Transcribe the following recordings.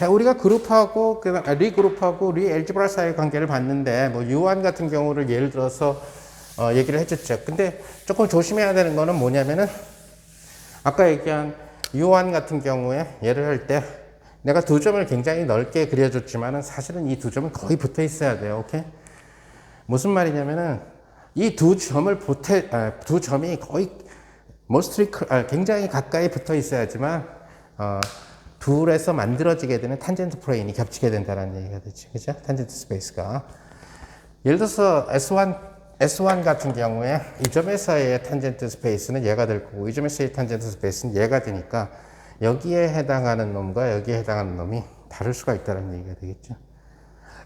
자, 우리가 그룹하고, 리그룹하고 리엘지브라 사이의 관계를 봤는데, 뭐, U1 같은 경우를 예를 들어서, 얘기를 해줬죠. 근데 조금 조심해야 되는 거는 뭐냐면은, 아까 얘기한 U1 같은 경우에 예를 할 때, 내가 두 점을 굉장히 넓게 그려줬지만은 사실은 이 두 점은 거의 붙어 있어야 돼요. 오케이? 무슨 말이냐면은, 이 두 점을 두 점이 거의, 굉장히 가까이 붙어 있어야지만, 둘에서 만들어지게 되는 탄젠트 플레인이 겹치게 된다는 얘기가 되죠. 그죠? 탄젠트 스페이스가. 예를 들어서 S1 같은 경우에 이 점에서의 탄젠트 스페이스는 얘가 될 거고 이 점에서의 탄젠트 스페이스는 얘가 되니까 여기에 해당하는 놈과 여기에 해당하는 놈이 다를 수가 있다는 얘기가 되겠죠.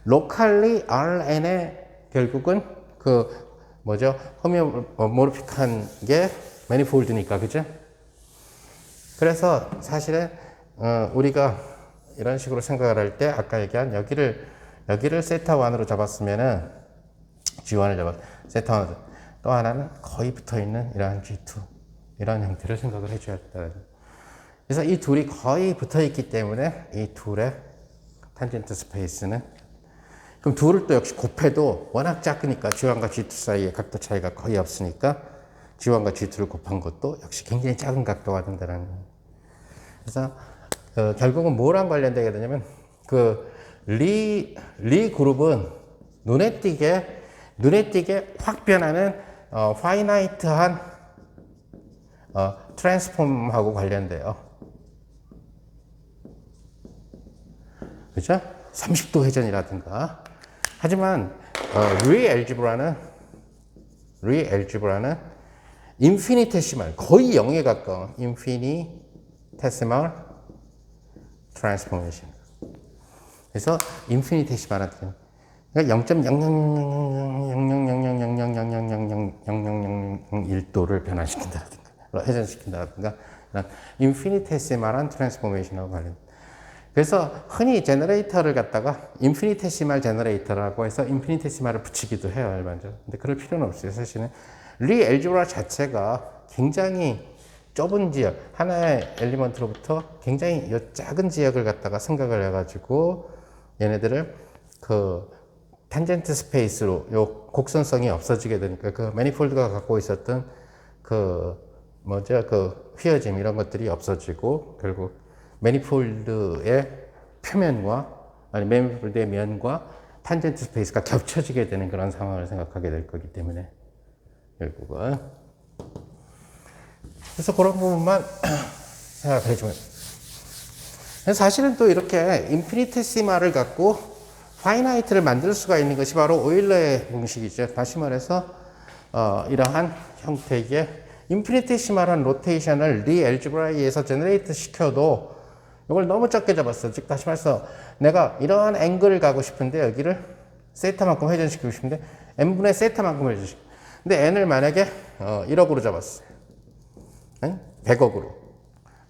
로컬리 RN의 결국은 호미오모르픽한 게 매니폴드니까, 그죠? 그래서 사실은 우리가 이런 식으로 생각을 할 때 아까 얘기한 여기를 세타 1으로 잡았으면은 G1을 세타 1. 또 하나는 거의 붙어 있는 이러한 G2 이런 형태를 생각을 해줘야 된다. 그래서 이 둘이 거의 붙어 있기 때문에 이 둘의 탄젠트 스페이스는 그럼 둘을 또 역시 곱해도 워낙 작으니까 G1과 G2 사이에 각도 차이가 거의 없으니까 G1과 G2를 곱한 것도 역시 굉장히 작은 각도가 된다는 거예요. 그래서 결국은 뭐랑 관련되게 되냐면 리 그룹은 눈에 띄게 확 변하는 파이나이트한 트랜스폼하고 관련돼요. 그죠? 30도 회전이라든가. 하지만 리엘지브라는 인피니테시말 거의 0에 가까운 인피니테시말 트랜스포메이션. 그래서 인피니테시말한 그러니까 0.0000000000000000001도를 변화시킨다든가 회전시킨다든가 인피니테시말한 트랜스포메이션하고 관련. 그래서 흔히 제너레이터를 갖다가 인피니테시말 제너레이터라고 해서 인피니테시말을 붙이기도 해요, 일반적으로. 근데 그럴 필요는 없어요. 사실은 리엘지브라 자체가 굉장히 좁은 지역, 하나의 엘리먼트로부터 굉장히 작은 지역을 갖다가 생각을 해가지고 얘네들을 탄젠트 스페이스로 요 곡선성이 없어지게 되니까 매니폴드가 갖고 있었던 휘어짐 이런 것들이 없어지고 결국 매니폴드의 표면과 아니 매니폴드의 면과 탄젠트 스페이스가 겹쳐지게 되는 그런 상황을 생각하게 될 거기 때문에 결국은 그래서 그런 부분만 생각해 주면 사실은 또 이렇게 인피니테시말을 갖고 파이나이트를 만들 수가 있는 것이 바로 오일러의 공식이죠. 다시 말해서 이러한 형태의 인피니테시말한 로테이션을 리엘지브라에서 제너레이트 시켜도 이걸 너무 적게 잡았어. 즉 다시 말해서 내가 이러한 앵글을 가고 싶은데 여기를 세타만큼 회전시키고 싶은데 n분의 세타만큼 회전시키고 근데 n을 만약에 1억으로 잡았어. 100억으로.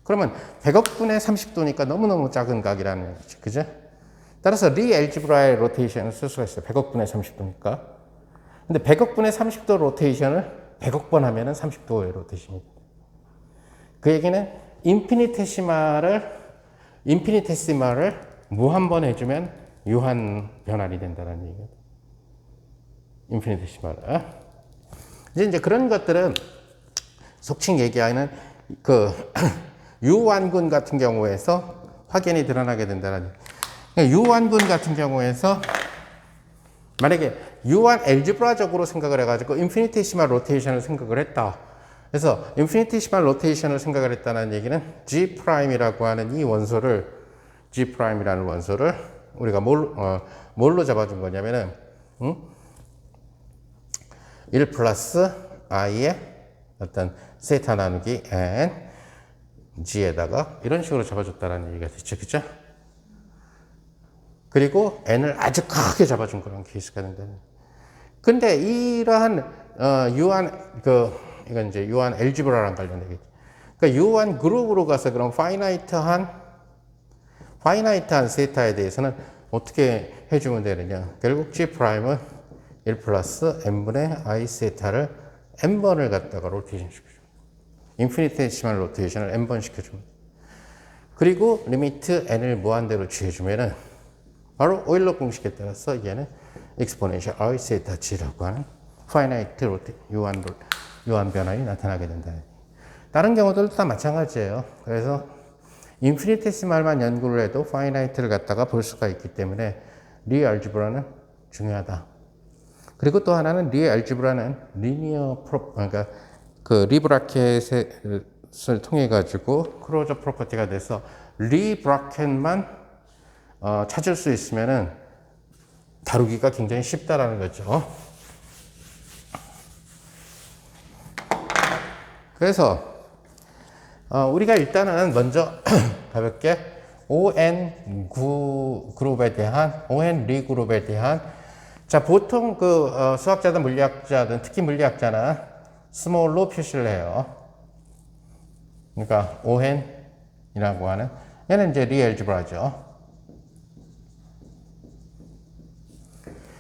그러면 100억분의 30도니까 너무너무 작은 각이라는 얘기죠. 그죠? 따라서 리엘지브라의 로테이션을 쓸 수가 있어요. 100억분의 30도니까. 근데 100억분의 30도 로테이션을 100억 번 하면은 30도의 로테이션입니다. 그 얘기는 인피니테시말을 무한 번 해주면 유한 변환이 된다는 얘기예요. 인피니테시말. 이제 그런 것들은 속칭 얘기하는 유완군 같은 경우에서 확연히 드러나게 된다는 얘기예요. 유완군 같은 경우에서 만약에 유한 엘지브라적으로 생각을 해가지고 인피니테시말 로테이션을 생각을 했다. 그래서 인피니테시말 로테이션을 생각을 했다는 얘기는 G'이라고 하는 이 원소를 G'이라는 원소를 우리가 뭘로 잡아준 거냐면은 1 플러스 i의 어떤 세타 나누기 n g에다가 이런 식으로 잡아줬다는 얘기가 되죠. 그죠? 그리고 n을 아주 크게 잡아준 그런 케이스가 된다는. 근데 이러한 이건 이제 유한 엘지브라랑 관련되겠죠. 그러니까 유한 그룹으로 가서 그런 파이나이트한 세타에 대해서는 어떻게 해주면 되느냐. 결국 G'은 1 플러스 n분의 i 세타를 n번을 갖다가 로테이션 시켜줍니다. 인피니테시말 로테이션을 n번 시켜줍니다. 그리고 리미트 n을 무한대로 취해주면은 바로 오일러 공식에 따라서 얘는 exponential r 세타 g라고 하는 finite 유한 변화이 나타나게 된다. 다른 경우들도 다 마찬가지예요. 그래서 인피니테시말만 연구를 해도 finite를 갖다가 볼 수가 있기 때문에 리 알지브라는 중요하다. 그리고 또 하나는 리 알지브라는 리니어 그러니까 그 리브라켓을 통해 가지고 클로저 프로퍼티가 돼서 리 브라켓만 찾을 수 있으면은 다루기가 굉장히 쉽다라는 거죠. 그래서 우리가 일단은 먼저 가볍게 ON 그룹에 대한 ON 리 그룹에 대한 자 보통 그 수학자든 물리학자든 특히 물리학자는 스몰로 표시를 해요. 그러니까 ON이라고 하는 얘는 이제 리 알지브라죠.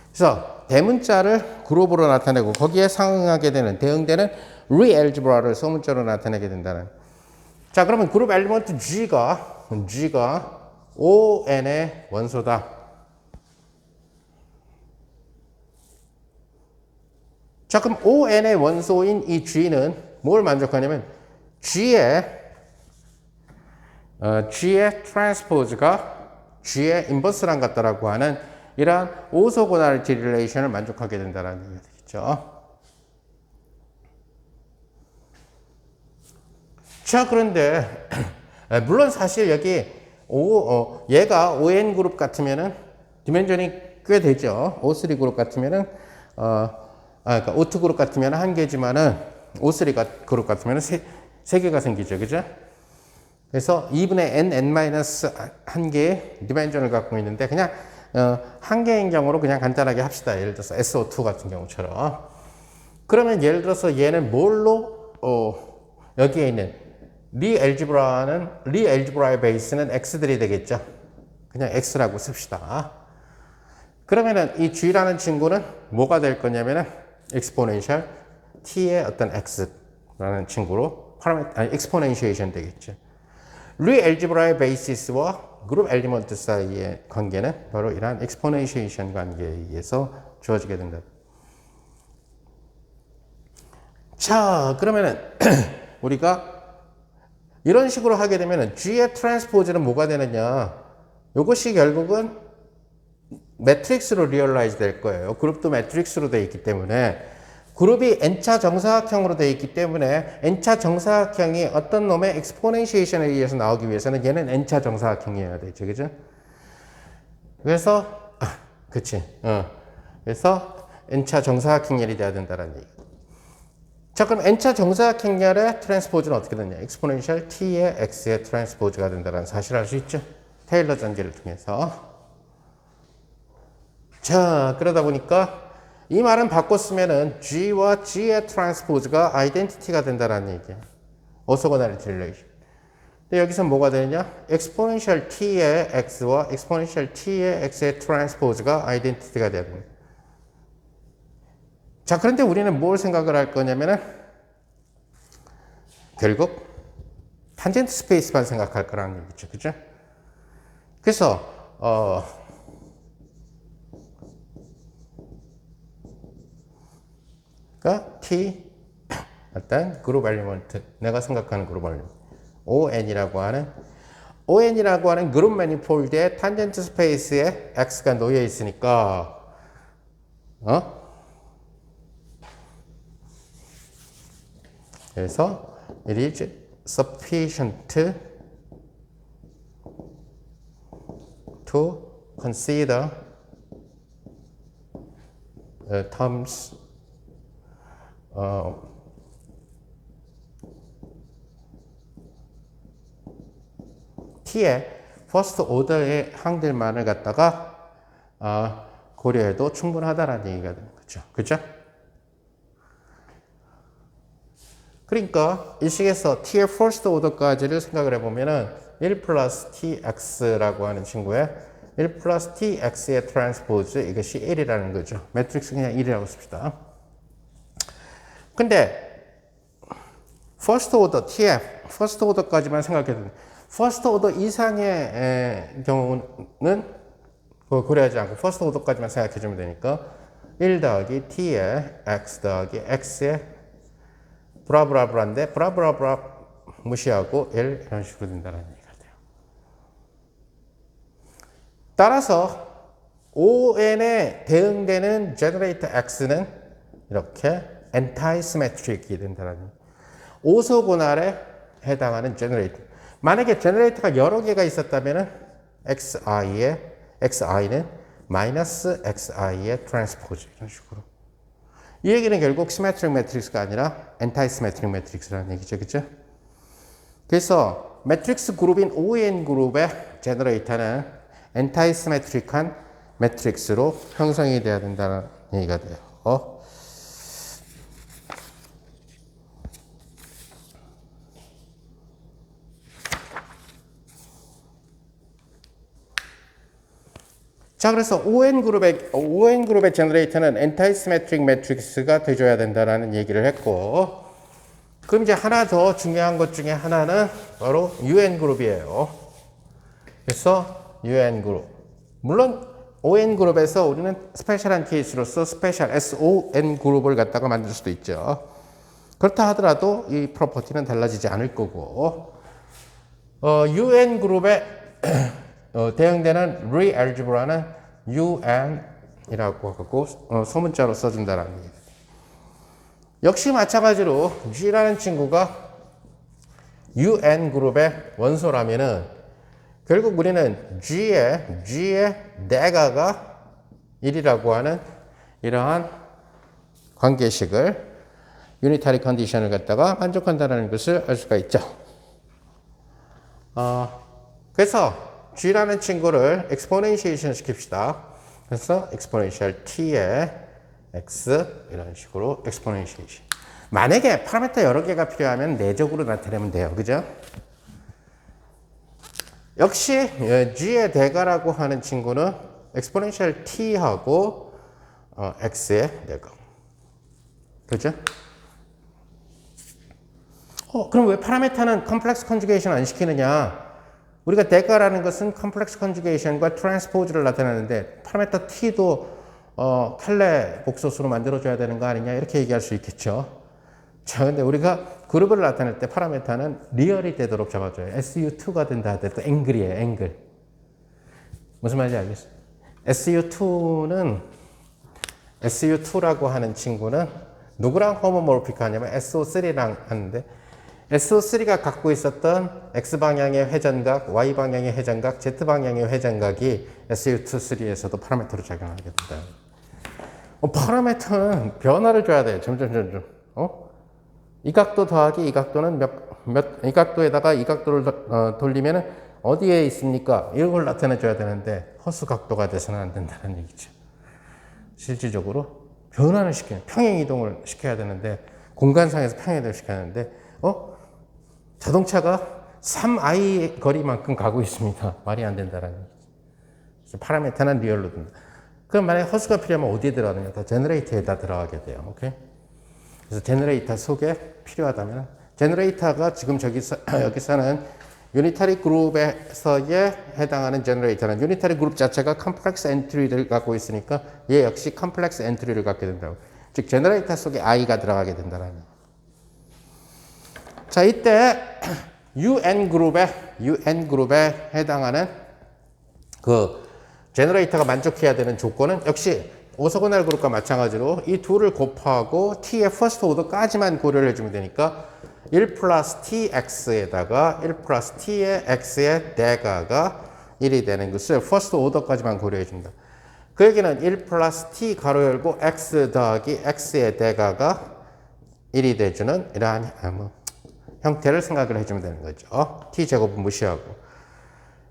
그래서 대문자를 그룹으로 나타내고 거기에 상응하게 되는 대응되는 리 알지브라를 소문자로 나타내게 된다는. 자 그러면 그룹 엘리먼트 G가 ON의 원소다. 자 그럼 ON의 원소인 이 G는 뭘 만족하냐면 G의 트랜스포즈가 G의 인버스랑 같다라고 하는 이러한 오소고날리티 릴레이션을 만족하게 된다는 얘기가 되겠죠. 자 그런데 물론 사실 여기 얘가 ON 그룹 같으면은 디멘전이 꽤 되죠. O3 그룹 같으면은 그러니까 O2 그룹 같으면 한 개지만은 O3 그룹 같으면 세 개가 생기죠. 그죠? 그래서 2분의 n 개의 디멘전을 갖고 있는데 그냥 한 개인 경우로 그냥 간단하게 합시다. 예를 들어서 SO2 같은 경우처럼. 그러면 예를 들어서 얘는 뭘로 여기에 있는 리 알지브라의 베이스는 x들이 되겠죠. 그냥 x라고 씁시다. 그러면은 이 g라는 친구는 뭐가 될 거냐면은 exponential t의 어떤 x라는 친구로 exponentiation 되겠죠. 리 알지브라의 베이시스와 그룹 엘리먼트 사이의 관계는 바로 이러한 exponentiation 관계에 의해서 주어지게 된다. 자, 그러면은 우리가 이런 식으로 하게 되면은 G의 트랜스포즈는 뭐가 되느냐? 이것이 결국은 매트릭스로 리얼라이즈 될 거예요. 그룹도 매트릭스로 되어 있기 때문에 그룹이 n차 정사각형으로 되어 있기 때문에 n차 정사각형이 어떤 놈의 엑스포넨시에이션에 의해서 나오기 위해서는 얘는 n차 정사각형이어야 되죠. 그죠? 그래서 그래서 n차 정사각형열이 돼야 된다는 얘기. 자, 그럼 n차 정사각형열의 트랜스포즈는 어떻게 되냐? exponential t의 x의 트랜스포즈가 된다는 사실을 알 수 있죠. 테일러 전개를 통해서. 자, 그러다 보니까 이 말은 바꿔 쓰면은 G와 G의 트랜스포즈가 아이덴티티가 된다는 얘기예요. 오소고날리티 릴레이션. 근데 여기서 뭐가 되느냐? exponential t의 x와 exponential t의 x의 트랜스포즈가 아이덴티티가 돼야 됩니다. 자, 그런데 우리는 뭘 생각을 할 거냐면은 결국 탄젠트 스페이스만 생각할 거라는 얘기죠. 그죠? 그래서 그러니까 T 어떤 그룹 엘리먼트 내가 생각하는 그룹 엘리먼트 ON이라고 하는 그룹 매니폴드의 탄젠트 스페이스에 X가 놓여 있으니까 그래서 it is sufficient to consider terms T의 first order의 항들만을 갖다가 고려해도 충분하다라는 얘기가 되는 거죠. 그죠? 그러니까 이 식에서 T의 first order까지를 생각을 해보면은 1 플러스 TX라고 하는 친구의 1 플러스 TX의 트랜스포즈 이것이 1이라는 거죠. 매트릭스 그냥 1이라고 씁시다. 근데 first order TF first order까지만 생각해도 퍼스트 오더 이상의 경우는 고려하지 않고 퍼스트 오더까지만 생각해 주면 되니까 1 더하기 t에 x 더하기 x에 브라브라브라인데 브라브라브라 무시하고 1 이런 식으로 된다는 얘기가 돼요. 따라서 ON에 대응되는 generator x는 이렇게 anti-symmetric이 된다는 오소고날에 해당하는 generator. 만약에 generator가 여러 개가 있었다면 xi는 마이너스 xi의 트랜스포즈 이런 식으로. 이 얘기는 결국 시메트릭 매트릭스가 아니라 엔타이 시메트릭 매트릭스라는 얘기죠. 그죠? 그래서 매트릭스 그룹인 ON 그룹의 제너레이터는 엔타이 시메트릭한 매트릭스로 형성이 돼야 된다는 얘기가 돼요. 자, 그래서 ON 그룹의 제너레이터는 엔타이 시메트릭 매트릭스가 돼줘야 된다는 얘기를 했고, 그럼 이제 하나 더 중요한 것 중에 하나는 바로 UN 그룹이에요. 그래서 UN 그룹. 물론 ON 그룹에서 우리는 스페셜한 케이스로서 스페셜 SON 그룹을 갖다가 만들 수도 있죠. 그렇다 하더라도 이 프로퍼티는 달라지지 않을 거고, UN 그룹에 대응되는 리알지브라는 UN이라고 하고 소문자로 써준다는 얘기예요. 역시 마찬가지로 G라는 친구가 UN 그룹의 원소라면은 결국 우리는 G의 내가가 1이라고 하는 이러한 관계식을 유니타리 컨디션을 갖다가 만족한다는 것을 알 수가 있죠. 그래서 G라는 친구를 엑스포넨시에이션 시킵시다. 그래서 엑스포넨셜 t의 x 이런 식으로 엑스포넨시에이션. 만약에 파라미터 여러 개가 필요하면 내적으로 나타내면 돼요. 그죠? 역시 G의 대가라고 하는 친구는 엑스포넨셜 t하고 x의 대가. 그죠? 그럼 왜 파라미터는 컴플렉스 컨주게이션 안 시키느냐? 우리가 대가라는 것은 컴플렉스 컨주게이션과 트랜스포즈를 나타내는데 파라미터 t도 켈레 복소수로 만들어줘야 되는 거 아니냐 이렇게 얘기할 수 있겠죠. 자, 근데 우리가 그룹을 나타낼 때 파라미터는 리얼이 되도록 잡아줘요. SU2가 된다 하더라도 앵글이에요. 앵글. 무슨 말인지 알겠어요? SU2라고 하는 친구는 누구랑 호모모르픽하냐면 SO3랑 하는데 SO3가 갖고 있었던 X방향의 회전각, Y방향의 회전각, Z방향의 회전각이 SU2-3에서도 파라미터로 작용하게 된다. 파라미터는 변화를 줘야 돼요. 점점. 이 각도 더하기 이 각도는 이 각도에다가 이 각도를 돌리면 어디에 있습니까? 이걸 나타내줘야 되는데 허수 각도가 돼서는 안 된다는 얘기죠. 실질적으로 변화를 평행 이동을 시켜야 되는데 공간상에서 평행 이동을 시켜야 되는데 자동차가 3i 거리만큼 가고 있습니다. 말이 안 된다는 얘기죠. 파라미터는 리얼로 든다. 그럼 만약에 허수가 필요하면 어디에 들어가느냐? 다 제너레이터에다 들어가게 돼요. 오케이? 그래서 제너레이터 속에 필요하다면 제너레이터가 지금 여기서는 유니타리 그룹에서에 해당하는 제너레이터는 유니타리 그룹 자체가 컴플렉스 엔트리를 갖고 있으니까 얘 역시 컴플렉스 엔트리를 갖게 된다고. 즉 제너레이터 속에 i가 들어가게 된다는 얘기예요. 자, 이때 UN 그룹에 해당하는 그 제너레이터가 만족해야 되는 조건은 역시 오소고날 그룹과 마찬가지로 이 둘을 곱하고 t의 퍼스트 오더까지만 고려를 해주면 되니까 1 플러스 tx에다가 1 플러스 t의 x의 대가가 1이 되는 것을 퍼스트 오더까지만 고려해 준다. 그 얘기는 1 플러스 t 가로 열고 x 더하기 x의 대가가 1이 돼주는 이러한 형태를 생각을 해주면 되는 거죠. t제곱은 무시하고.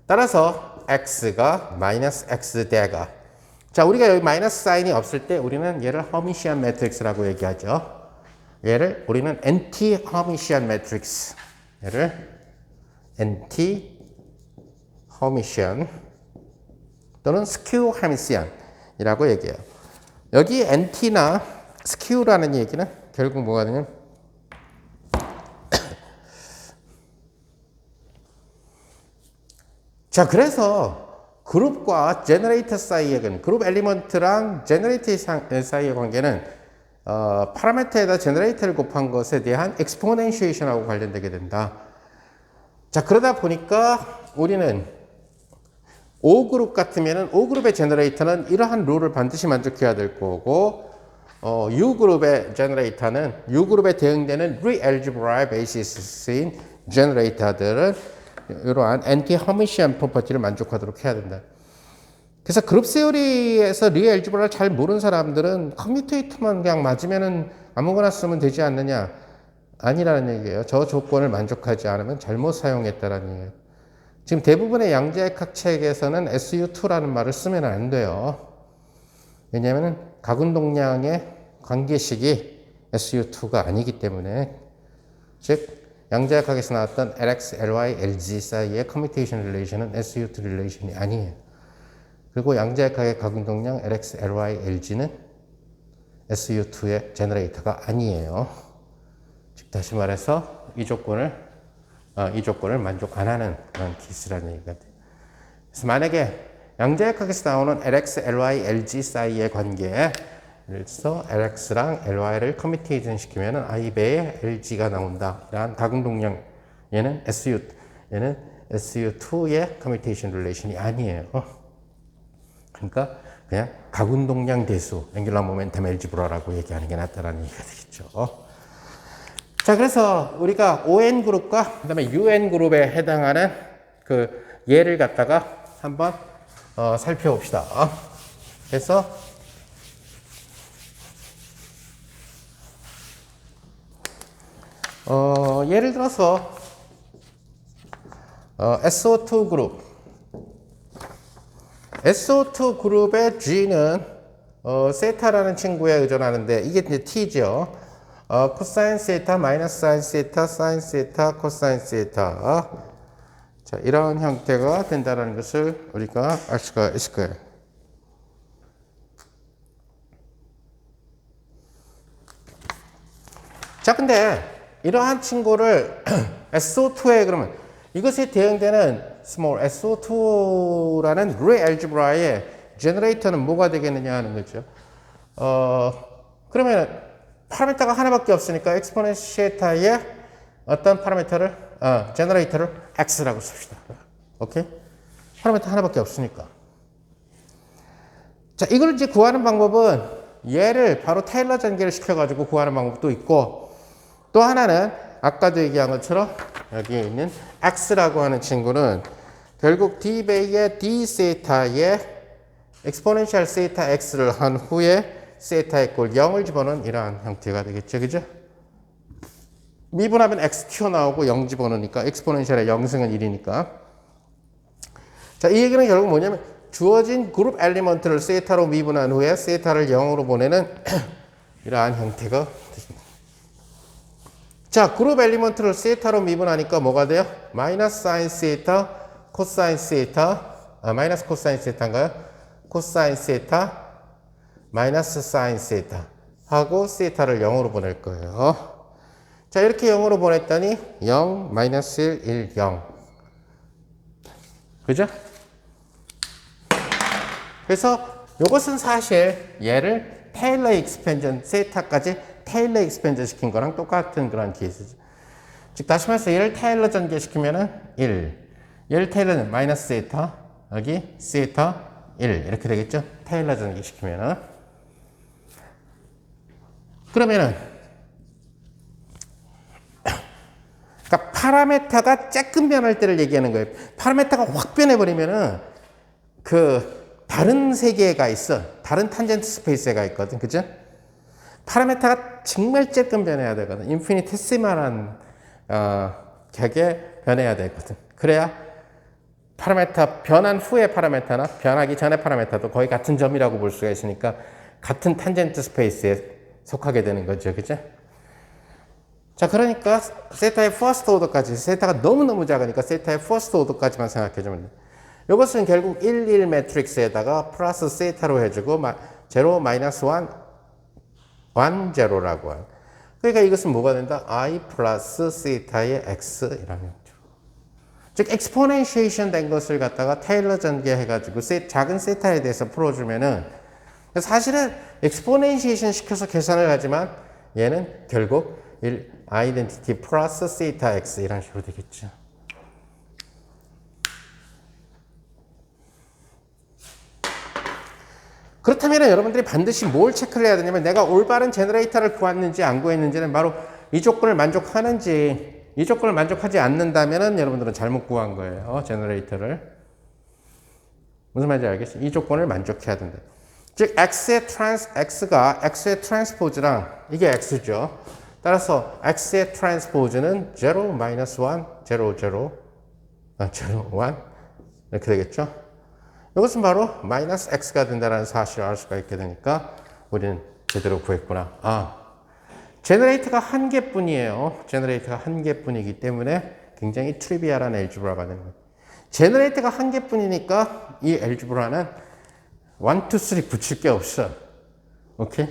따라서 x가 마이너스 x 대가. 자, 우리가 여기 마이너스 사인이 없을 때 우리는 얘를 허미시안 매트릭스라고 얘기하죠. 얘를 우리는 엔티 허미시안 매트릭스. 얘를 엔티 허미시안 또는 스큐 헤미시안이라고 얘기해요. 여기 엔티나 스큐라는 얘기는 결국 뭐가 되냐면 자, 그래서 그룹과 제너레이터 사이의 그룹 엘리먼트랑 제너레이터 사이의 관계는 파라미터에다 제너레이터를 곱한 것에 대한 엑스포넨시에이션하고 관련되게 된다. 자, 그러다 보니까 우리는 O그룹 같으면은 O그룹의 제너레이터는 이러한 룰을 반드시 만족해야 될 거고, U그룹의 제너레이터는 U그룹에 대응되는 리엘지브라의 베이시스인 제너레이터들은 이러한 엔티 허미시안 프로퍼티를 만족하도록 해야 된다. 그래서 그룹 세어리에서 리엘지브라를 잘 모르는 사람들은 커뮤테이터만 그냥 맞으면은 아무거나 쓰면 되지 않느냐? 아니라는 얘기예요. 저 조건을 만족하지 않으면 잘못 사용했다라는 얘기예요. 지금 대부분의 양자역학 책에서는 SU2라는 말을 쓰면 안 돼요. 왜냐하면 가군동량의 관계식이 SU2가 아니기 때문에, 즉 양자역학에서 나왔던 LX, LY, LG 사이의 커뮤테이션 릴레이션은 SU2 릴레이션이 아니에요. 그리고 양자역학의 가군동량 LX, LY, LG는 SU2의 제너레이터가 아니에요. 즉 다시 말해서 이 조건을 만족 안 하는 그런 케이스라는 얘기가 돼요. 그래서 만약에 양자역학에서 나오는 LX, LY, LG 사이의 관계에 그래서 LX랑 LY를 커뮤테이션 시키면은 I배의 LG가 나온다. 이러한 가공동량 얘는 SU2의 커뮤테이션 릴레이션이 아니에요. 그러니까 그냥 가군동량 대수, 앵귤러 모멘텀 엘지브라라고 얘기하는 게 낫다라는 얘기가 되겠죠. 자, 그래서 우리가 ON그룹과 그 다음에 UN그룹에 해당하는 그 예를 갖다가 한번 살펴봅시다. 그래서 예를 들어서 SO2 그룹, SO2 그룹의 G는 세타라는 친구에 의존하는데 이게 이제 T죠. 코사인 세타, 마이너스 사인 세타, 사인 세타, 코사인 세타. 자, 이런 형태가 된다는 것을 우리가 알 수가 있을 거예요. 자, 근데 이러한 친구를 SO2에 그러면 이것에 대응되는 small SO2라는 리 알지브라의 제너레이터는 뭐가 되겠느냐 하는 거죠. 그러면 파라미터가 하나밖에 없으니까 엑스포넨시에타의 어떤 파라미터를 제너레이터를 x라고 씁시다. 오케이? 파라미터 하나밖에 없으니까. 자, 이걸 이제 구하는 방법은 얘를 바로 테일러 전개를 시켜가지고 구하는 방법도 있고, 또 하나는 아까도 얘기한 것처럼 여기에 있는 x라고 하는 친구는 결국 d배의 d 세타의 엑스포넨셜 세타 x를 한 후에 세타 이꼴 0을 집어넣은 이러한 형태가 되겠죠. 그죠? 미분하면 x 튀어나오고 0 집어넣으니까 엑스포넨셜의 0승은 1이니까. 자, 이 얘기는 결국 뭐냐면 주어진 그룹 엘리먼트를 세타로 미분한 후에 세타를 0으로 보내는 이러한 형태가 됩니다. 자, 그룹 엘리먼트를 세타로 미분하니까 뭐가 돼요? 마이너스 사인 세타, 코사인 세타, 마이너스 코사인 세타인가요? 코사인 세타, 마이너스 사인 세타 하고 세타를 0으로 보낼 거예요. 자, 이렇게 0으로 보냈더니 0, 마이너스 1, 1, 0. 그죠? 그래서 이것은 사실 얘를 테일러 익스펜전, 세타까지 테일러 익스펜전 시킨 거랑 똑같은 그런 케이스죠. 즉, 다시 말해서 얘를 테일러 전개시키면은 1. 얘를 테일러는 마이너스 세타, 여기 세타 1. 이렇게 되겠죠? 테일러 전개시키면은. 그러면은, 그러니까 파라메타가 조금 변할 때를 얘기하는 거예요. 파라메타가 확 변해버리면은 다른 세계가 있어. 다른 탄젠트 스페이스가 있거든. 그죠? 파라메타가 정말 조금 변해야 되거든. 인피니테시말한 격에 변해야 되거든. 그래야 파라메타 변한 후의 파라메타나 변하기 전의 파라메타도 거의 같은 점이라고 볼 수가 있으니까 같은 탄젠트 스페이스에 속하게 되는 거죠. 그죠? 자, 그러니까 세타의 퍼스트 오더까지, 세타가 너무너무 작으니까 세타의 퍼스트 오더까지만 생각해주면 돼요. 이것은 결국 1, 1 매트릭스에다가 플러스 세타로 해주고 0, 마이너스 1, 1, 0라고 해요. 그러니까 이것은 뭐가 된다? I 플러스 세타의 X 이라는 거죠. 즉 엑스포넨시에이션 된 것을 갖다가 테일러 전개해가지고 작은 세타에 대해서 풀어주면은 사실은 엑스포넨시에이션 시켜서 계산을 하지만 얘는 결국 아이덴티티 플러스 세타 x 이런 식으로 되겠죠. 그렇다면 여러분들이 반드시 뭘 체크를 해야 되냐면 내가 올바른 제너레이터를 구했는지 안 구했는지는 바로 이 조건을 만족하는지 이 조건을 만족하지 않는다면 여러분들은 잘못 구한 거예요. 제너레이터를. 무슨 말인지 알겠어요? 이 조건을 만족해야 된다. 즉 x가 x의 트랜스포즈랑 이게 x죠. 따라서 x의 트랜스포즈는 0, -1, 0, 0, 1 이렇게 되겠죠. 이것은 바로 마이너스 x가 된다는 사실을 알 수가 있게 되니까 우리는 제대로 구했구나. 제너레이터가 한 개뿐이에요. 제너레이터가 한 개뿐이기 때문에 굉장히 트리비얼한 엘지브라가 되는 거예요. 제너레이터가 한 개뿐이니까 이 엘지브라는 1, 2, 3 붙일 게 없어. 오케이?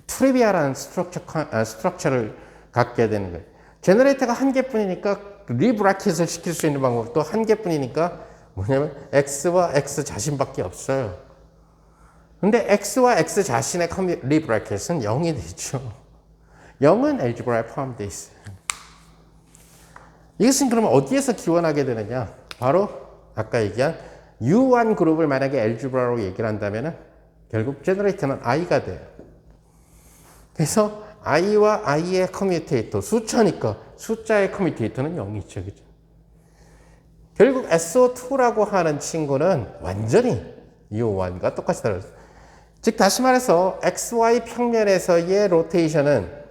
트리비얼한 스트럭처를 갖게 되는 거예요. 제너레이터가 한 개뿐이니까 리브라켓을 시킬 수 있는 방법도 한 개뿐이니까 뭐냐면 x와 x 자신밖에 없어요. 근데 x와 x 자신의 리브라켓은 0이 되죠. 0은 엘지브라에 포함되어 있어요. 이것은 그러면 어디에서 기원하게 되느냐? 바로 아까 얘기한 U1 그룹을 만약에 엘지브라로 얘기를 한다면 결국 제너레이터는 i가 돼요. 그래서 i와 i의 커뮤테이터, 숫자니까 숫자의 커뮤테이터는 0이죠. 그죠? 결국 SO2라고 하는 친구는 완전히 U1과 똑같이 다르죠. 즉 다시 말해서 XY 평면에서의 로테이션은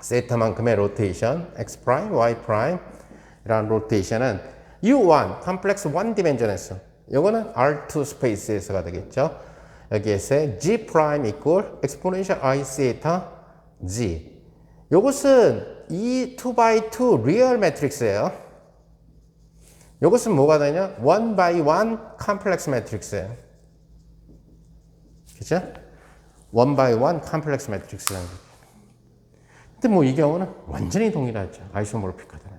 세타만큼의 로테이션, X', Y' 이라는 로테이션은 U1, 컴플렉스 1 디멘전에서 이거는 R2 스페이스에서가 되겠죠. 여기에서 G' equal exponential I 세타 G. 이것은 이 2x2 리얼 매트릭스예요. 이것은 뭐가 되냐? 1x1 컴플렉스 매트릭스예요. 그죠? 1x1 컴플렉스 매트릭스라는 거죠. 근데 뭐 이 경우는 완전히 동일하죠. 아이소모르픽하다는.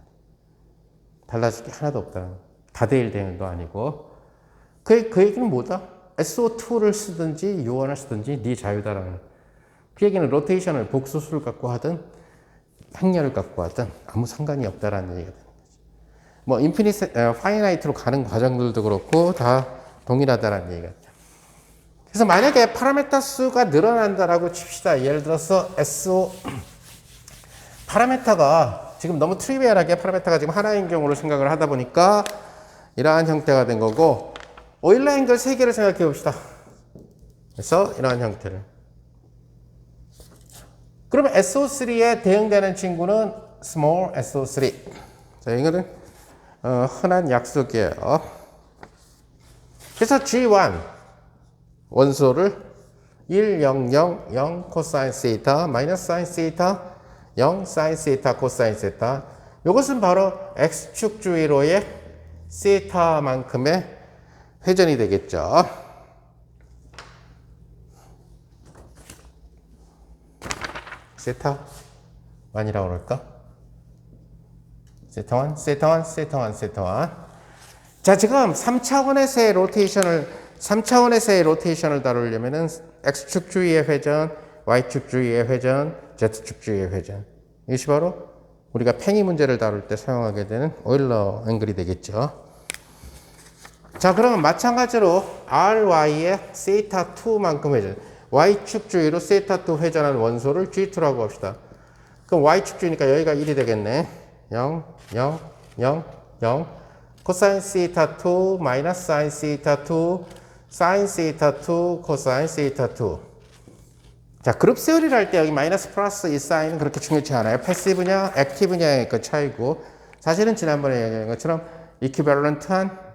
달라질 게 하나도 없다는 거. 다대일 대응도 아니고. 그 얘기는 뭐다? SO2를 쓰든지 U1을 쓰든지 네 자유다라는 거. 그 얘기는 로테이션을 복소수를 갖고 하든 행렬을 갖고 하든 아무 상관이 없다라는 얘기가 됩니다. 뭐 파이나이트로 가는 과정들도 그렇고 다 동일하다라는 얘기가 있죠. 그래서 만약에 파라메타 수가 늘어난다라고 칩시다. 예를 들어서 SO 파라메타가 지금 너무 트리비얼하게 파라메타가 지금 하나인 경우로 생각을 하다 보니까 이러한 형태가 된 거고 오일러 앵글 3개를 생각해 봅시다. 그래서 이러한 형태를. 그러면 SO3에 대응되는 친구는 small SO3. 자, 이거는 흔한 약속이에요. 그래서 G1 원소를 1, 0, 0, 0 코사인 세타 마이너스 사인 세타 0 사인 세타 코사인 세타 이것은 바로 X축 주위로의 세타만큼의 회전이 되겠죠. 세타 1이라고 그럴까? 세타 1, 세타 1, 세타 1, 세타 1. 자, 지금 3차원에서의 로테이션을 다루려면은 X축 주위의 회전, Y축 주위의 회전, Z축 주위의 회전. 이것이 바로 우리가 팽이 문제를 다룰 때 사용하게 되는 오일러 앵글이 되겠죠. 자, 그러면 마찬가지로 RY의 세타 2만큼 회전. Y축 주위로 세타 2 회전하는 원소를 G2라고 합시다. 그럼 Y축 주위니까 여기가 1이 되겠네. 0, 0, 0, 0. 코사인 세타 2 마이너스 사인 세타 2 사인 세타 2 코사인 세타 2. 자, 그룹 세어리를 할 때 여기 마이너스 플러스 이 사인은 그렇게 중요치 않아요. 패시브냐 액티브냐의 그 차이고 사실은 지난번에 얘기한 것처럼 이퀴밸런트한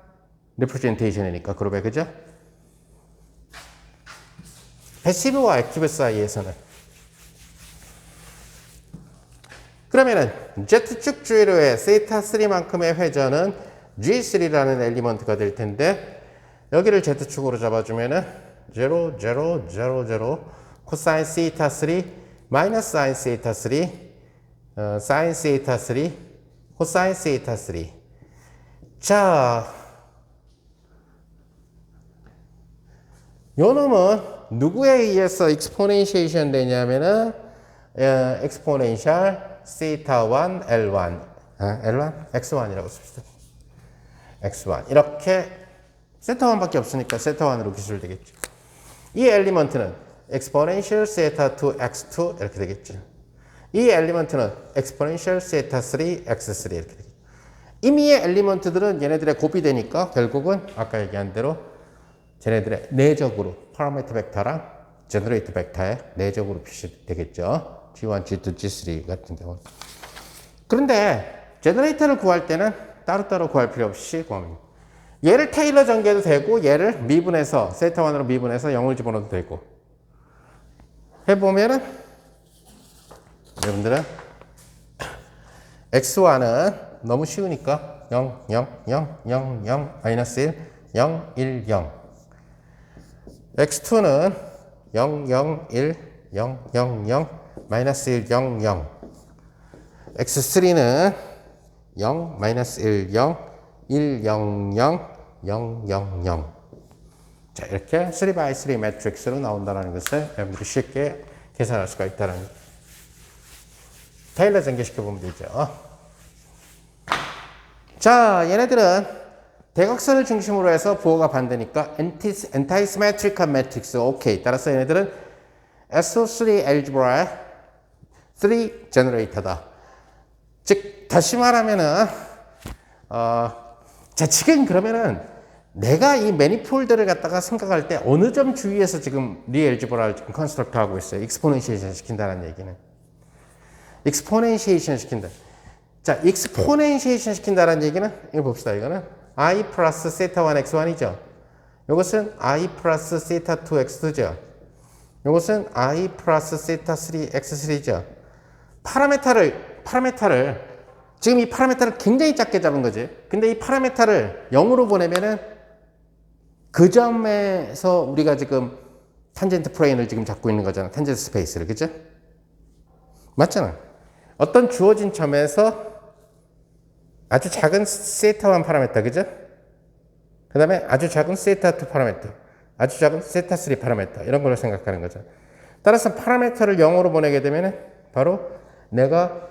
리프레젠테이션이니까 그룹에 그죠? 패시브와 액티브 사이에서는 그러면은 Z축 주위로의 세타 3만큼의 회전은 G3라는 엘리먼트가 될 텐데 여기를 Z축으로 잡아주면은 0, 0, 0, 0 코사인 세타 3 마이너스 사인 세타 3 사인 세타 3 코사인 세타 3 자, 요 놈은 누구에 의해서 exponentiation 되냐면은 exponential theta 1 L1 L1? X1이라고 씁시다. X1 이렇게 세타 1밖에 없으니까 세타 1으로 기술되겠죠. 이 엘리먼트는 exponential theta 2 X2 이렇게 되겠죠. 이 엘리먼트는 exponential theta 3 X3 이렇게 되겠죠. 임의의 엘리먼트들은 얘네들의 곱이 되니까 결국은 아까 얘기한 대로 쟤네들의 내적으로 파라미터 벡터랑 제너레이터 벡터에 내적으로 표시되겠죠. G1, G2, G3 같은 경우는. 그런데 제너레이터를 구할 때는 따로따로 구할 필요 없이 구합니다. 얘를 테일러 전개해도 되고 얘를 미분해서 세타 1으로 미분해서 0을 집어넣어도 되고 해보면은 여러분들은 x1은 너무 쉬우니까 0, 0, 0, 0, 0, 마이너스 1, 0, 1, 0 x2는 0, 0, 1, 0, 0, 0, 마이너스 1, 0, 0 x3는 0, 마이너스 1, 0, 1, 0, 0, 0, 0, 0 자, 이렇게 3x3 매트릭스로 나온다는 것을 여러분들이 쉽게 계산할 수가 있다는 테일러 전개시켜보면 되죠. 자, 얘네들은 대각선을 중심으로 해서 부호가 반대니까 엔타이시메트릭한 매트릭스 오케이. 따라서 얘네들은 SO3 알제브라의 3 제너레이터다. 즉 다시 말하면은 자, 지금 그러면은 내가 이 매니폴드를 갖다가 생각할 때 어느 점 주위에서 지금 리알제브라를 지금 컨스트럭트 하고 있어요. 익스포넨시에이션 시킨다는 얘기는. 익스포넨시에이션 시킨다. 자, 익스포넨시에이션 시킨다는 얘기는 이거 봅시다. 이거는 i 플러스 세타 1 x1이죠. 이것은 i 플러스 세타 2 x2죠. 이것은 i 플러스 세타 3 x3죠. 파라메타를 지금 이 파라메타를 굉장히 작게 잡은 거지. 근데 이 파라메타를 0으로 보내면은 그 점에서 우리가 지금 탄젠트 플레인을 지금 잡고 있는 거잖아. 탄젠트 스페이스를. 그죠? 맞잖아. 어떤 주어진 점에서 아주 작은 세타 1 파라메타. 그죠? 그 다음에 아주 작은 세타 2 파라메타. 아주 작은 세타 3 파라메타. 이런 걸로 생각하는 거죠. 따라서 파라메타를 0으로 보내게 되면은 바로 내가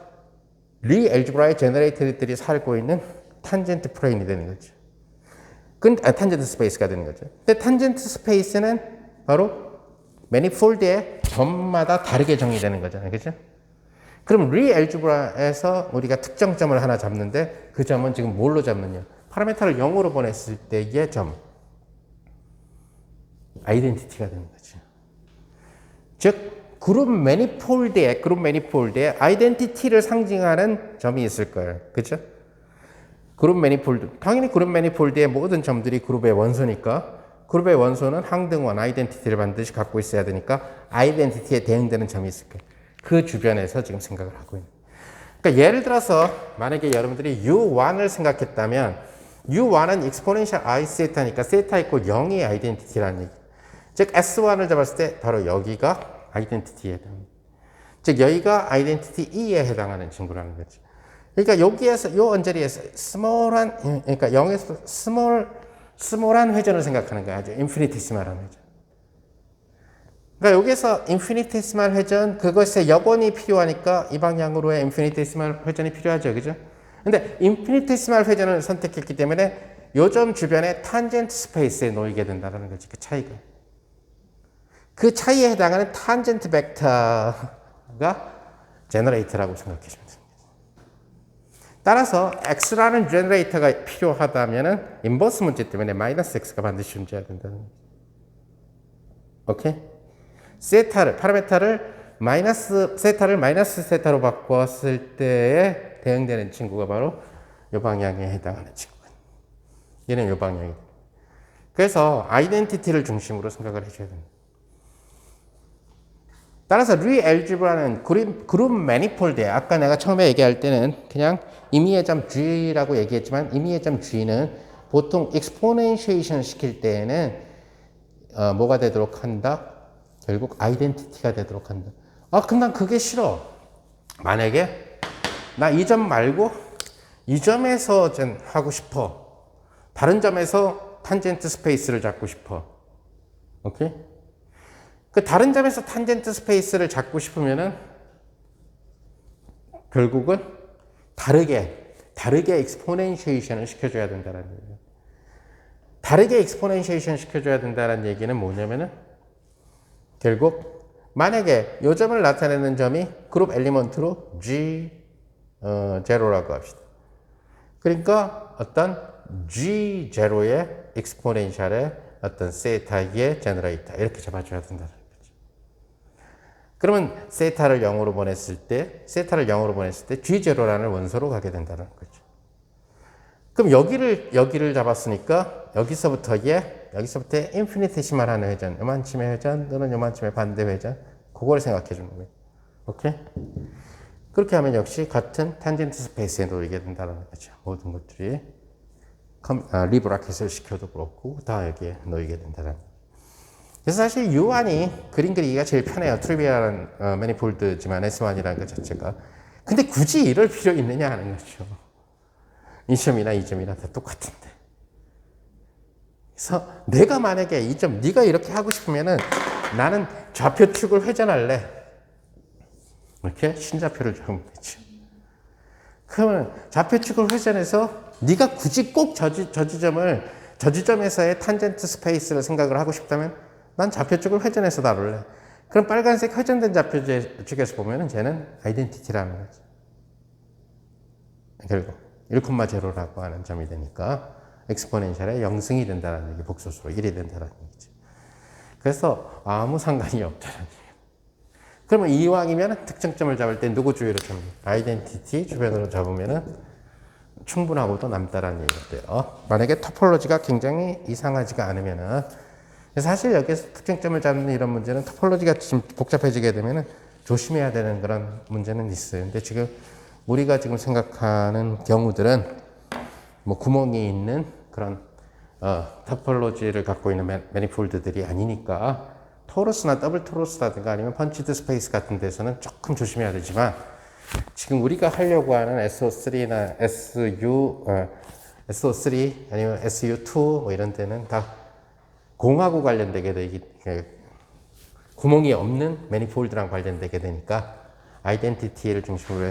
리알제브라의 제너레이터들이 살고 있는 탄젠트 플레인이 되는 거죠. 탄젠트 스페이스가 되는 거죠. 근데 탄젠트 스페이스는 바로 매니폴드의 점마다 다르게 정의되는 거잖아요. 그죠? 그럼 리알제브라에서 우리가 특정 점을 하나 잡는데 그 점은 지금 뭘로 잡느냐? 파라메타를 0으로 보냈을 때의 점. 아이덴티티가 되는 거죠. 즉 그룹 매니폴드에 아이덴티티를 상징하는 점이 있을 거예요. 그죠? 그룹 매니폴드. 당연히 그룹 매니폴드의 모든 점들이 그룹의 원소니까 그룹의 원소는 항등원 아이덴티티를 반드시 갖고 있어야 되니까 아이덴티티에 대응되는 점이 있을 거예요. 그 주변에서 지금 생각을 하고 있는. 그러니까 예를 들어서 만약에 여러분들이 U1을 생각했다면 U1은 exponential I 세타니까 세타 있고 0이 아이덴티티라는 얘기. 즉 S1을 잡았을 때 바로 여기가 아이덴티티에 해당합니다. 즉 여기가 아이덴티티 E에 해당하는 친구라는 거죠. 그러니까 여기에서 요 언저리에서 스몰한 그러니까 0에서 스몰한 회전을 생각하는 거야. 아주 인피니티시말한 회전. 그러니까 여기서 인피니티시말 회전 그것에 여건이 필요하니까 이 방향으로의 인피니티시말 회전이 필요하죠. 그죠? 근데 인피니티시말 회전을 선택했기 때문에 요점 주변에 탄젠트 스페이스에 놓이게 된다는 거지. 그 차이가. 그 차이에 해당하는 탄젠트 벡터가 제너레이터라고 생각하시면 됩니다. 따라서 x라는 제너레이터가 필요하다면은 인버스 문제 때문에 마이너스 x가 반드시 존재해야 된다는 거죠. 오케이? 파라메타를 마이너스 세타로 바꿨을 때에 대응되는 친구가 바로 이 방향에 해당하는 친구예요. 얘는 이 방향이에요. 그래서 아이덴티티를 중심으로 생각을 해줘야 됩니다. 따라서 리알제브라는 그룹 매니폴드에 아까 내가 처음에 얘기할 때는 그냥 임의의 점 G라고 얘기했지만 임의의 점 G는 보통 익스포넨시에이션 시킬 때에는 뭐가 되도록 한다? 결국 아이덴티티가 되도록 한다. 그럼 난 그게 싫어. 만약에 나 이 점 말고 이 점에서 하고 싶어. 다른 점에서 탄젠트 스페이스를 잡고 싶어. 오케이? 그 다른 점에서 탄젠트 스페이스를 잡고 싶으면은 결국은 다르게 익스포넨시에이션을 시켜줘야 된다는 얘기예요. 다르게 익스포넨시에이션 시켜줘야 된다는 얘기는 뭐냐면은 결국 만약에 요 점을 나타내는 점이 그룹 엘리먼트로 G0라고 합시다. 그러니까 어떤 G0의 익스포넨셜의 어떤 세타의 제너레이터 이렇게 잡아줘야 된다는 거죠. 그러면 세타를 0으로 보냈을 때 G0라는 원소로 가게 된다는 거죠. 그럼 여기를 잡았으니까 여기서부터 인피니테시말한 회전, 요만침의 회전 또는 요만침의 반대 회전 그걸 생각해 주는 거예요. 오케이? 그렇게 하면 역시 같은 탄젠트 스페이스에 놓이게 된다는 거죠. 모든 것들이 리브라켓을 시켜도 그렇고 다 여기에 놓이게 된다는 거죠. 그래서 사실 U1이 그림 그리기가 제일 편해요. 트리비얼한 매니폴드지만 S1이라는 것 자체가. 근데 굳이 이럴 필요 있느냐 하는 거죠. 이 점이나 이 점이나 다 똑같은데. 그래서 내가 만약에 이 점, 네가 이렇게 하고 싶으면은 나는 좌표축을 회전할래. 이렇게 신좌표를 적으면 되죠. 그러면 좌표축을 회전해서 네가 굳이 꼭 저 지점에서의 탄젠트 스페이스를 생각을 하고 싶다면 난 좌표축을 회전해서 다룰래. 그럼 빨간색 회전된 좌표축에서 보면은 쟤는 아이덴티티라는 거죠. 결국 1,0라고 하는 점이 되니까 엑스포넨셜의 0승이 된다는 얘기, 복소수로 1이 된다는 얘기죠. 그래서 아무 상관이 없다는 얘기예요. 그러면 이왕이면 특정점을 잡을 때 누구 주위로 잡는 아이덴티티 주변으로 잡으면은 충분하고도 남다라는 얘기가 돼요. 만약에 토폴로지가 굉장히 이상하지가 않으면은 사실 여기서 특정점을 잡는 이런 문제는 토폴로지가 좀 복잡해지게 되면은 조심해야 되는 그런 문제는 있어요. 근데 지금 우리가 지금 생각하는 경우들은 뭐 구멍이 있는 그런 토폴로지를 갖고 있는 매니폴드들이 아니니까 토러스나 더블 토러스라든가 아니면 펀치드 스페이스 같은 데서는 조금 조심해야 되지만 지금 우리가 하려고 하는 SO3나 SO3 아니면 SU2 뭐 이런 데는 다 공하고 관련되게 되기 구멍이 없는 매니폴드랑 관련되게 되니까 아이덴티티를 중심으로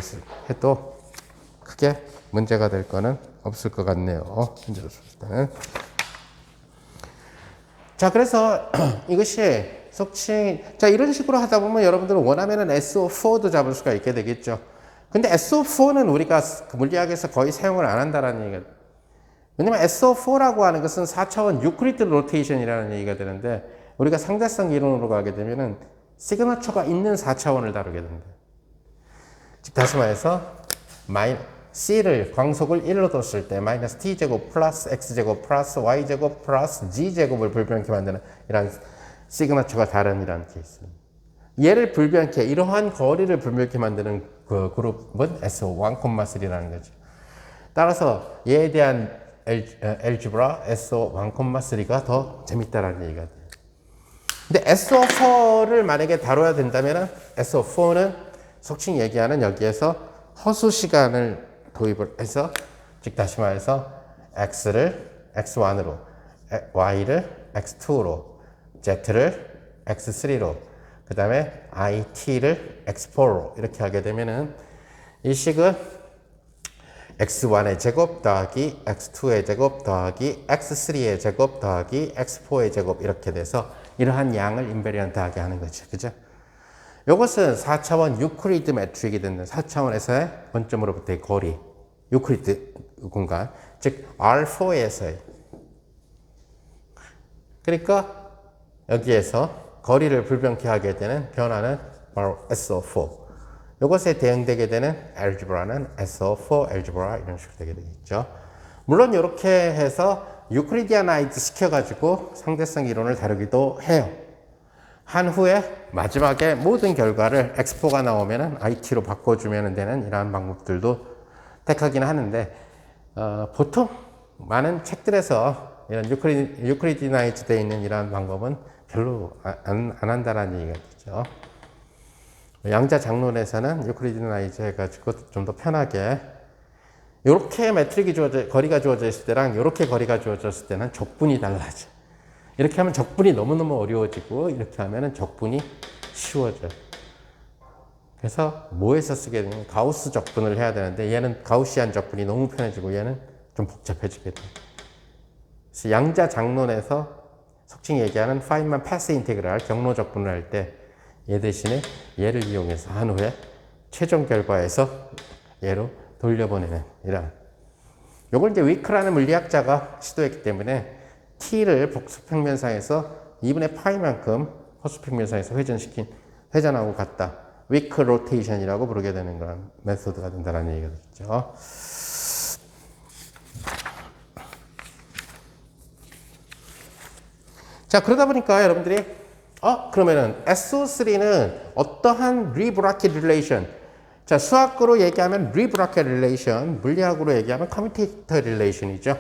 해도 크게 문제가 될 거는 없을 것 같네요. 현재로 볼 때는. 자, 그래서 이것이 속칭, 자, 이런 식으로 하다 보면 여러분들은 원하면은 SO4도 잡을 수가 있게 되겠죠. 근데 SO4는 우리가 물리학에서 거의 사용을 안 한다는 얘기가, 왜냐면 SO4라고 하는 것은 4차원 유클리드 로테이션이라는 얘기가 되는데, 우리가 상대성 이론으로 가게 되면은 시그너처가 있는 4차원을 다루게 된다. 즉, 다시 말해서, C를, 광속을 1로 뒀을 때, 마이너스 T제곱 플러스 X제곱 플러스 Y제곱 플러스 G제곱을 불변케 만드는 이런 시그너처가 다른 이런 케이스. 얘를 불변케, 이러한 거리를 불변케 만드는 그 그룹은 SO1,3라는 거죠. 따라서 얘에 대한 알gebra SO1,3가 더 재밌다라는 얘기가 돼요. 근데 SO4를 만약에 다뤄야 된다면 SO4는 속칭 얘기하는 여기에서 허수 시간을 도입을 해서, 즉 다시 말해서 X를 X1으로, Y를 X2로, Z를 X3로, 그 다음에 IT를 X4로 이렇게 하게 되면은 이 식은 X1의 제곱 더하기 X2의 제곱 더하기 X3의 제곱 더하기 X4의 제곱 이렇게 돼서 이러한 양을 인베리언트하게 하는 거죠. 그죠? 이것은 4차원 유클리드 매트릭이 되는 4차원에서의 원점으로부터의 거리, 유클리드 공간, 즉 R4에서의. 그러니까 여기에서 거리를 불변케 하게 되는 변화는 바로 SO4. 이것에 대응되게 되는 알geb라는 SO4 알gebra 이런 식으로 되게 되겠죠. 물론 이렇게 해서 유클리디아나이즈 시켜가지고 상대성 이론을 다루기도 해요. 한 후에 마지막에 모든 결과를 X4가 나오면은 IT로 바꿔주면 되는 이러한 방법들도 택하기는 하는데, 보통 많은 책들에서 이런 유클리디나이즈 되어 있는 이러한 방법은 별로 안 한다라는 얘기가 있죠. 양자 장론에서는 유클리디나이즈 해가지고 좀 더 편하게 이렇게 매트릭이 거리가 주어져 있을 때랑 이렇게 거리가 주어졌을 때는 적분이 달라져. 이렇게 하면 적분이 너무너무 어려워지고 이렇게 하면 적분이 쉬워져. 그래서 뭐에서 쓰게 되냐면 가우스 적분을 해야 되는데 얘는 가우시안 적분이 너무 편해지고 얘는 좀 복잡해지게 돼. 그래서 양자 장론에서 석칭이 얘기하는 파인만 패스 인테그랄 경로 적분을 할 때 얘 대신에 얘를 이용해서 한 후에 최종 결과에서 얘로 돌려보내는 이런. 요걸 이제 위크라는 물리학자가 시도했기 때문에 t를 복수평면상에서 2분의 파이만큼 허수평면상에서 회전하고 갔다. 위크 로테이션이라고 부르게 되는 그런 메소드가 된다는 얘기가 되겠죠. 자, 그러다 보니까 여러분들이 그러면은 SO3는 어떠한 리브라켓 릴레이션. 자, 수학으로 얘기하면 리브라켓 릴레이션, 물리학으로 얘기하면 커뮤테이터 릴레이션이죠.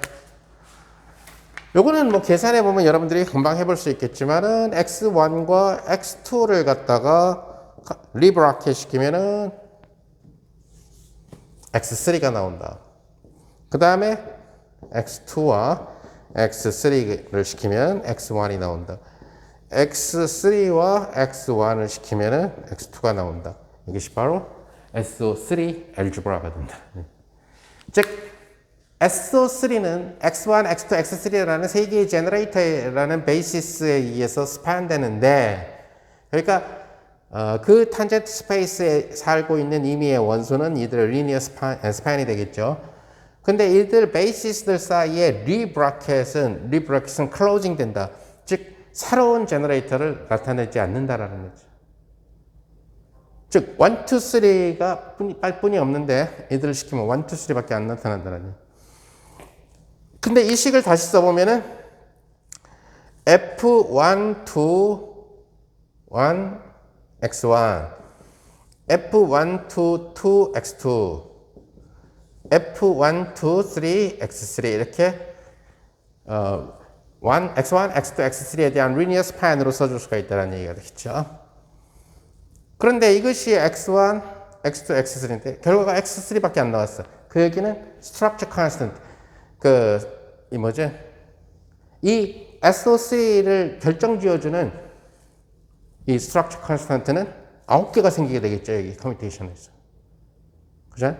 요거는 뭐 계산해 보면 여러분들이 금방 해볼 수 있겠지만은 x1과 x2를 갖다가 리브라켓 시키면은 x3가 나온다. 그 다음에 x2와 x3를 시키면 x1이 나온다. x3와 x1을 시키면은 x2가 나온다. 이것이 바로 SO3 알제브라가 된다. 즉 SO3는 x1, x2, x3라는 세 개의 제너레이터라는 베이시스에 의해서 스판되는데, 그러니까 그 탄젠트 스페이스에 살고 있는 임의의 원소는 이들 리니어 스판이 되겠죠. 근데 이들 베이시스들 사이에 리브라켓은 클로징 된다. 즉 새로운 제너레이터를 나타내지 않는다라는 거죠. 즉 1, 2, 3가 빨뿐이 없는데 이들을 시키면 1, 2, 3밖에 안 나타난다는 거예요. 근데 이 식을 다시 써보면은 F1, 2, 1, x1 F1, 2, 2, x2 F1, 2, 3, x3 이렇게 x1, x2, x3에 대한 리니어 스판으로 써줄 수가 있다는 얘기가 되겠죠. 그런데 이것이 x1, x2, x3인데 결과가 x3밖에 안 나왔어. 그 얘기는 structure constant, 이 SO3를 결정지어주는 이 structure constant는 9개가 생기게 되겠죠. 여기 커뮤테이션에서. 그죠?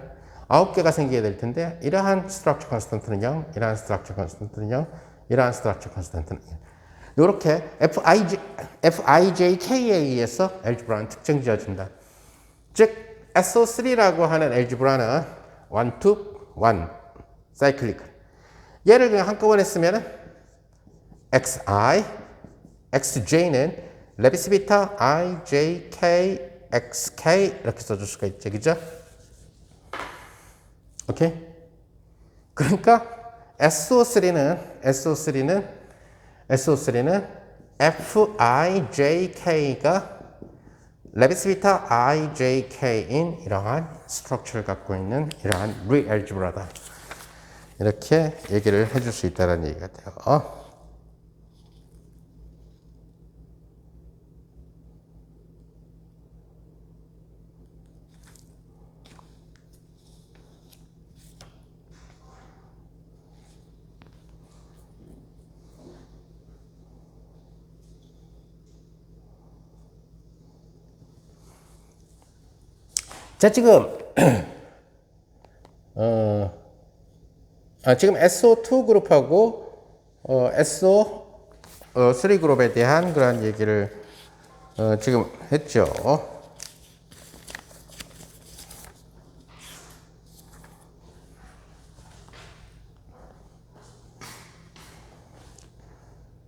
9개가 생기게 될 텐데 이러한 structure constant는 0, 이러한 structure constant는 0, 이러한 structure constant는 0. 이렇게 FIJK에 의해서 알제브라는 특정 지어진다. 즉 SO3라고 하는 알제브라는 1 to 1 사이클리컬. 얘를 그냥 한꺼번에 쓰면은 XI, XJ는 레비스비타 IJK, XK 이렇게 써줄 수가 있죠. 그죠? 오케이? 그러니까 SO3는 FIJK가 레비스비타 IJK인 이러한 스트럭처를 갖고 있는 이러한 리알제브라다. 이렇게 얘기를 해줄 수 있다는 얘기가 돼요. 자, 지금 지금 SO2 그룹하고 SO3 그룹에 대한 그런 얘기를 지금 했죠.